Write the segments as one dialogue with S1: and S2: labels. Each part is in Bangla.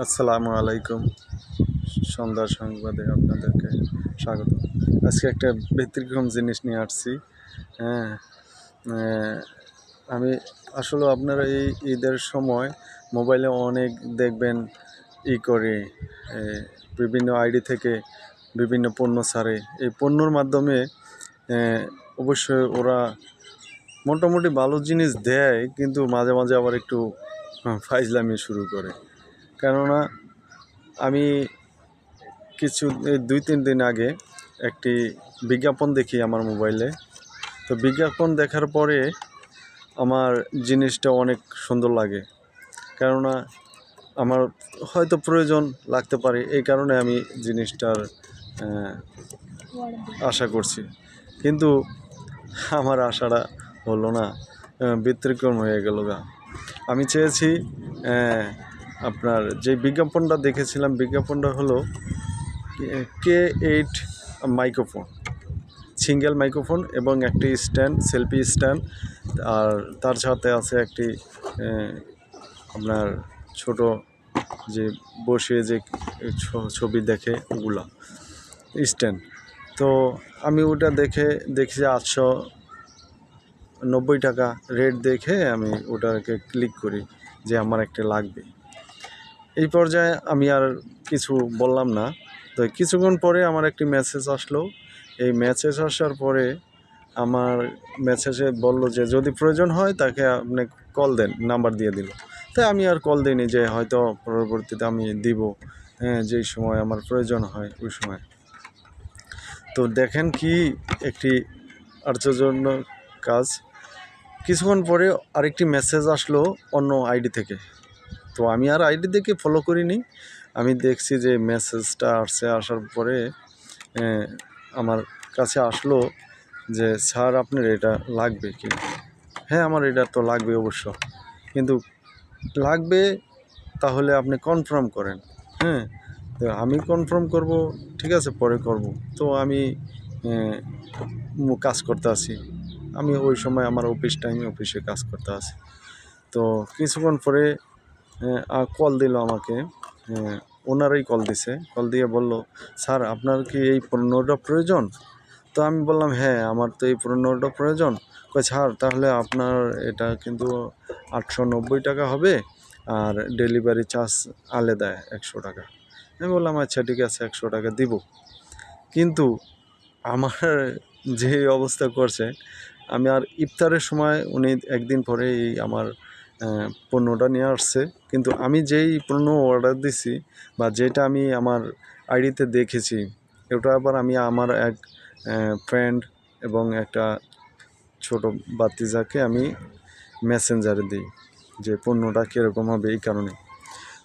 S1: আসসালামু আলাইকুম। সন্ধ্যা সংবাদে আপনাদেরকে স্বাগত। আজকে একটা ব্যতিক্রম জিনিস নিয়ে আসছি। হ্যাঁ, আহ, আমি আসলে আপনারা এই ঈদের সময় মোবাইলে অনেক দেখবেন করে বিভিন্ন আইডি থেকে বিভিন্ন পণ্য ছাড়ে। এই পণ্যর মাধ্যমে অবশ্যই ওরা মোটামুটি ভালো জিনিস দেয়, কিন্তু মাঝে মাঝে আবার একটু ফাইজলামি শুরু করে। কেননা আমি এই 2-3 দিন আগে একটি বিজ্ঞাপন দেখি আমার মোবাইলে। তো বিজ্ঞাপন দেখার পরে আমার জিনিসটা অনেক সুন্দর লাগে, কেননা আমার হয়তো প্রয়োজন লাগতে পারে, এই কারণে আমি জিনিসটার আশা করছি। কিন্তু আমার আশাটা হলো না, ব্যতিক্রম হয়ে গেল গা। আমি চেয়েছি আপনার যে বিজ্ঞাপনটা দেখেছিলাম, বিজ্ঞাপনটা হলো K8 মাইক্রোফোন, সিঙ্গেল মাইক্রোফোন এবং একটি স্ট্যান্ড, সেলফি স্ট্যান্ড, আর তার সাথে আছে একটি আপনার ছোট যে বসে যে ছবি দেখে ওগুলা স্ট্যান্ড। তো আমি ওটা দেখি 890 টাকা রেট দেখে আমি ওটাকে ক্লিক করি যে আমার একটা লাগবে। এই পর্যায়ে আমি আর কিছু বললাম না। তো কিছুক্ষণ পরে আমার একটি মেসেজ আসলো। এই মেসেজ আসার পরে আমার মেসেজে বললো যে যদি প্রয়োজন হয় তাকে আপনি কল দেন, নাম্বার দিয়ে দিল। তাই আমি আর কল দিইনি, যে হয়তো পরবর্তীতে আমি দিব, যেই সময় আমার প্রয়োজন হয় ওই সময়। তো দেখেন কি একটি আশ্চর্যজনক কাজ, কিছুক্ষণ পরে আরেকটি মেসেজ আসলো অন্য আইডি থেকে। তো আমি আর আইডি দেখে ফলো করিনি, আমি দেখছি যে মেসেজটা আসার পরে আমার কাছে আসলো যে স্যার আপনার এটা লাগবে কি? হ্যাঁ, আমার এটা তো লাগবে অবশ্য, কিন্তু লাগবে তাহলে আপনি কনফার্ম করেন। হ্যাঁ, তো আমি কনফার্ম করব, ঠিক আছে পরে করব। তো আমি কাজ করতে আছি, আমি ওই সময় আমার অফিসে কাজ করতে আছি। তো কিছুক্ষণ পরে কল দিল আমাকে, ওনারাই কল দিছে, কল দিয়ে বলল স্যার আপনার কি এই পণ্যটা প্রয়োজন? তো আমি বললাম হ্যাঁ, আমার তো এই পণ্যটা প্রয়োজন। কয় স্যার তাহলে আপনার এটা কিন্তু 890 টাকা হবে, আর ডেলিভারি চার্জ আলাদা 100 টাকা। আমি বললাম আচ্ছা ঠিক আছে, 100 টাকা দিব। কিন্তু আমার যে অবস্থা করছে, আমি আর ইফতারের সময় উনি একদিন পরে আমার পণ্যটা নিয়ে আসছে, কিন্তু আমি যেই পণ্য অর্ডার দিছি বা যেটা আমি আমার আইডিতে দেখেছি, ওটা আবার আমি আমার এক ফ্রেন্ড এবং একটা ছোট বাতিজাকে আমি মেসেঞ্জারে দিই যে পণ্যটা কীরকম হবে, এই কারণে।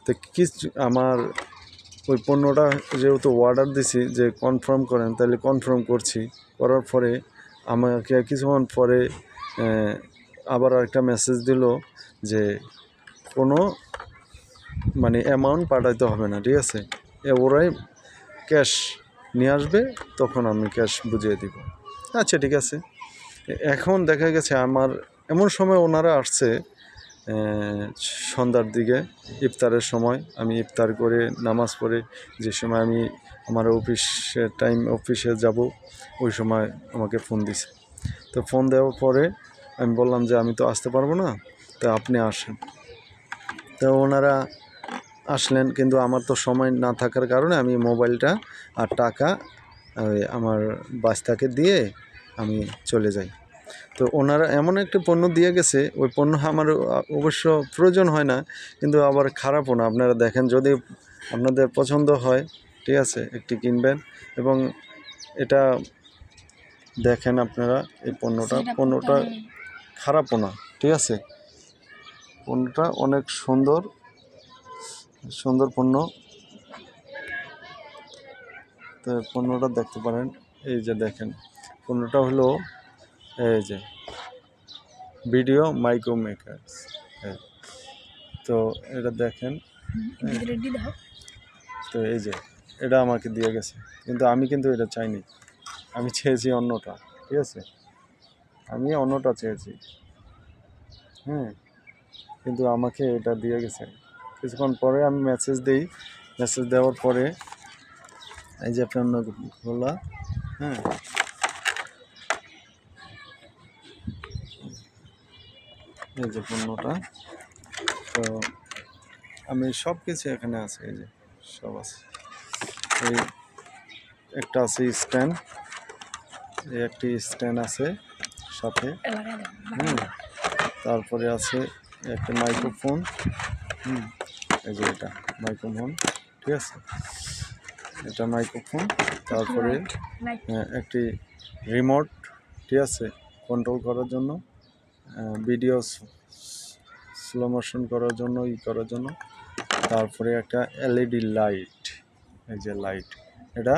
S1: তো আমার ওই পণ্যটা যেহেতু অর্ডার দিছি যে কনফার্ম করেন, তাহলে কনফার্ম করছি, করার পরে আমাকে কিছুক্ষণ পরে আবার একটা মেসেজ দিল যে কোনো অ্যামাউন্ট পাঠাইতে হবে না, ঠিক আছে, ওরাই ক্যাশ নিয়ে আসবে, তখন আমি ক্যাশ বুঝিয়ে দিব। আচ্ছা ঠিক আছে। এখন দেখা গেছে আমার এমন সময় ওনারা আসছে সন্ধ্যার দিকে, ইফতারের সময়, আমি ইফতার করে নামাজ পড়ে যে সময় আমি আমার অফিসে যাব, ওই সময় আমাকে ফোন দিছে। তো ফোন দেওয়ার পরে আমি বললাম যে আমি তো আসতে পারবো না, তো আপনি আসেন। তো ওনারা আসলেন, কিন্তু আমার তো সময় না থাকার কারণে আমি মোবাইলটা আর টাকা আমার বাচ্চাকে দিয়ে আমি চলে যাই। তো ওনারা এমন একটা পণ্য দিয়ে গেছে, ওই পণ্য আমার অবশ্য প্রয়োজন হয় না, কিন্তু আবার খারাপও না। আপনারা দেখেন, যদি আপনাদের পছন্দ হয়, ঠিক আছে, একটি কিনবেন। এবং এটা দেখেন আপনারা, এই পণ্যটা খারাপও না, ঠিক আছে, পণ্যটা অনেক সুন্দর পণ্য। তো পণ্যটা দেখতে পারেন, এই যে দেখেন, পণ্যটা হলো এই যে ভিডিও মাইক্রো মেকার্স। হ্যাঁ, তো এটা দেখেন, তো এই যে এটা আমাকে দিয়ে গেছে, কিন্তু আমি এটা চাইনি, আমি চেয়েছি অন্যটা, ঠিক আছে, আমি অন্যটা চেয়েছি। হ্যাঁ, কিন্তু আমাকে এটা দিয়ে গেছে, কিছুক্ষণ পরে আমি মেসেজ দিই, মেসেজ দেওয়ার পরে এই যে আপনার খোলা, হ্যাঁ, এই যে পণ্যটা। তো আমি সব কিছু এখানে আছে, এই যে সব আছে। এই একটা আছে স্ট্যান্ড, এই একটি স্ট্যান্ড আছে সাথে, তারপরে আছে একটা মাইক্রোফোন, এই যে এটা মাইক্রোফোন, ঠিক আছে, এটা মাইক্রোফোন। তারপরে একটি রিমোট, ঠিক আছে, কন্ট্রোল করার জন্য, ভিডিও স্লো মোশন করার জন্য, করার জন্য। তারপরে একটা এলইডি লাইট, এই যে লাইট, এটা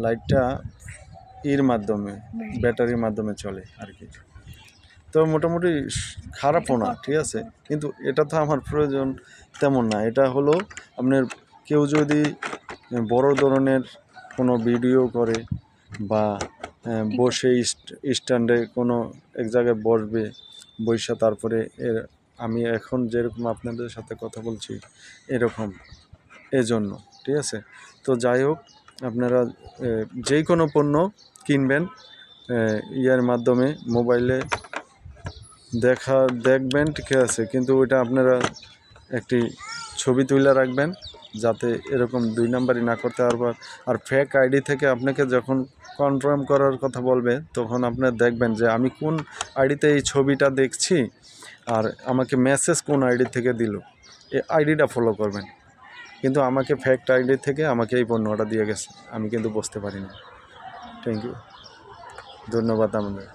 S1: লাইটটা মাধ্যমে, ব্যাটারির মাধ্যমে চলে আর কি। তো মোটামুটি খারাপও না, ঠিক আছে, কিন্তু এটা তো আমার প্রয়োজন তেমন না। এটা হলো আপনার কেউ যদি বড় ধরনের কোনো ভিডিও করে বা বসে স্ট্যান্ডে কোনো এক জায়গায় বসবে, বৈশা তারপরে আমি এখন যেরকম আপনাদের সাথে কথা বলছি এরকম, এজন্য, ঠিক আছে। তো যাই হোক, আপনারা যে কোনো পণ্য কিনবেন মাধ্যমে, মোবাইলে দেখবেন, ঠিক আছে, কিন্তু ওইটা আপনারা একটি ছবি তুলে রাখবেন যাতে এরকম 2 নাম্বারই না করতে পারবেন। আর ফেক আইডি থেকে আপনাকে যখন কনফার্ম করার কথা বলবে তখন আপনারা দেখবেন যে আমি কোন আইডিতে এই ছবিটা দেখছি আর আমাকে মেসেজ কোন আইডি থেকে দিল, এই আইডিটা ফলো করবেন। কিন্তু আমাকে ফেক আইডি থেকে আমাকে এই পণ্যটা দিয়ে গেছে, আমি কিন্তু বুঝতে পারি না। থ্যাংক ইউ, ধন্যবাদ আমাদের।